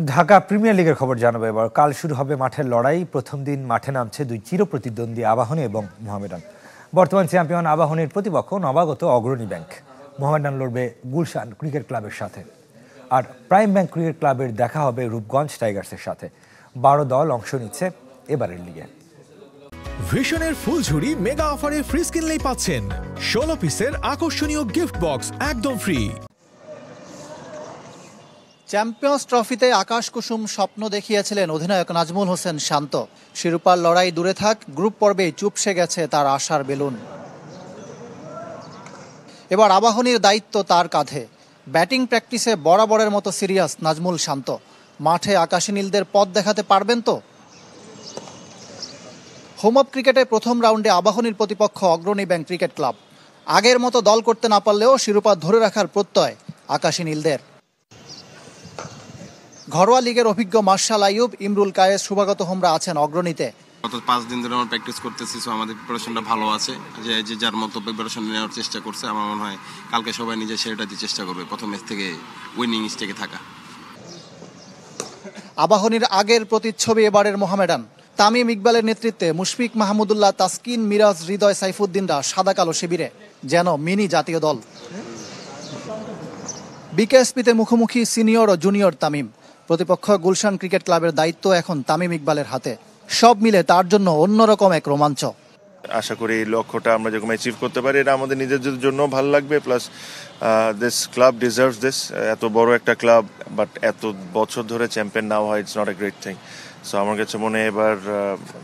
Dhaka premier লিগের খবর জানাবো এবার। কাল শুরু হবে মাঠের লড়াই। প্রথম দিন মাঠে নামছে দুই চিরপ্রতিদ্বন্দ্বী আবাহনী এবং মোহামেডান। বর্তমান চ্যাম্পিয়ন আবাহনীর প্রতিপক্ষ নবাগত অগ্রণী ব্যাংক। মোহামেডান লড়বে গুলশান ক্রিকেট ক্লাবের সাথে, আর প্রাইম ব্যাংক ক্রিকেট ক্লাবের দেখা হবে রূপগঞ্জ টাইগার্সের সাথে। 12 দল অংশ নিচ্ছে এবারের লিগে। ভিশনের ফুলঝুরি মেগা অফারে ফ্রিজ কিনলেই পাচ্ছেন 16 পিসের আকর্ষণীয় গিফট বক্স একদম ফ্রি। চ্যাম্পিয়ন্স ট্রফিতে আকাশ কুসুম স্বপ্ন দেখিয়েছিলেন অধিনায়ক নাজমুল হোসেন শান্ত। শিরোপার লড়াই দূরে থাক, গ্রুপ পর্বেই চুপসে গেছে তার আশার বেলুন। এবার আবাহনীর দায়িত্ব তার কাঁধে। ব্যাটিং প্র্যাকটিসে বরাবরের মতো সিরিয়াস নাজমুল শান্ত। মাঠে আকাশী নীলদের পথ দেখাতে পারবেন তো? হোম অফ ক্রিকেটে প্রথম রাউন্ডে আবাহনীর প্রতিপক্ষ অগ্রণী ব্যাংক ক্রিকেট ক্লাব। আগের মতো দল করতে না পারলেও শিরোপা ধরে রাখার প্রত্যয় আকাশী নীলদের। ঘরোয়া লিগের অভিজ্ঞ মার্শাল আইয়ুব, ইমরুল কায়েস, শুভাগত হোমরা আছেন অগ্রণীতে। গত 5 দিন ধরে আমরা প্র্যাকটিস করতেছি, সো আমাদের প্রিপারেশনটা ভালো আছে। যে যার মতো প্রিপারেশন নেওয়ার চেষ্টা করছে। আমার মনে হয় কালকে সবাই নিজের সেরাটা দিয়ে চেষ্টা করবে, প্রথম ম্যাচ থেকে উইনিং স্টেকে থাকা। আবাহনীর আগের প্রতিচ্ছবি এবারের মোহামেডান। তামিম ইকবালের নেতৃত্বে মুশফিক মাহমুদুল্লাহ, তাসকিন, মিরাজ, হৃদয়, সাইফুদ্দিনরা সাদা কালো শিবিরে, যেন মিনি জাতীয় দল। বিকেএসপিতে মুখোমুখি সিনিয়র ও জুনিয়র তামিম। প্রতিপক্ষ গুলশান ক্রিকেট ক্লাবের দায়িত্ব এখন তামিম ইকবালের হাতে। সব মিলে তার জন্য অন্যরকম এক রোমাঞ্চ। আশা করি এই লক্ষ্যটা আমরা যখন অ্যাচিভ করতে পারি, এটা আমাদের নিজেদের জন্য ভালো লাগবে। Plus this club deserves this. এত বড় একটা ক্লাব, বাট এত বছর ধরে চ্যাম্পিয়ন না হয়, it's not a great thing. So আমার কাছে মনে হয় এবার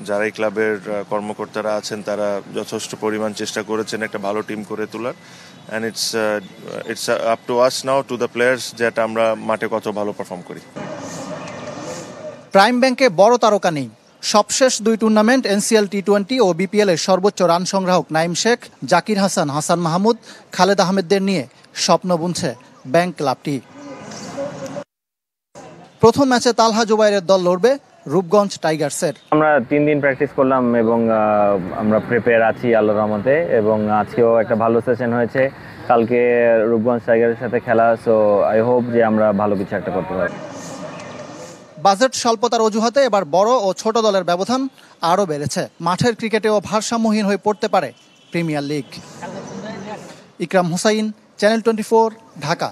যারা এই ক্লাবের কর্মকর্তারা আছেন তারা যথেষ্ট পরিমাণ চেষ্টা করেছেন একটা ভালো টিম করে তোলার। And it's up to us now, to the players, যেটা আমরা মাঠে কত ভালো পারফর্ম করি। প্রাইম ব্যাংকে বড় তারকা নেই। সবশেষ 2 টুর্নামেন্ট এনসিএল টি20 ও বিপিএল এর সর্বোচ্চ রান সংগ্রাহক নাইম শেখ, জাকির হাসান, হাসান মাহমুদ, খালেদ আহমেদদের নিয়ে স্বপ্ন বুনছে ব্যাংক ক্লাবটি। প্রথম ম্যাচে তালহা জুবাইরের দল লড়বে রূপগঞ্জ টাইগার্সের। আমরা 3 দিন প্র্যাকটিস করলাম এবং আমরা প্রিপেয়ার আছি আল্লাহর রহমতে, এবং আজকেও একটা ভালো সেশন হয়েছে। কালকে রূপগঞ্জ টাইগারের সাথে খেলা, সো আই হোপ যে আমরা ভালো কিছু একটা করতে পারবো। বাজেট স্বল্পতার অজুহাতে এবার বড় ও ছোট দলের ব্যবধান আরও বেড়েছে। মাঠের ক্রিকেটেও ভারসাম্যহীন হয়ে পড়তে পারে প্রিমিয়ার লিগ। ইকরাম হুসাইন, চ্যানেল 24, ঢাকা।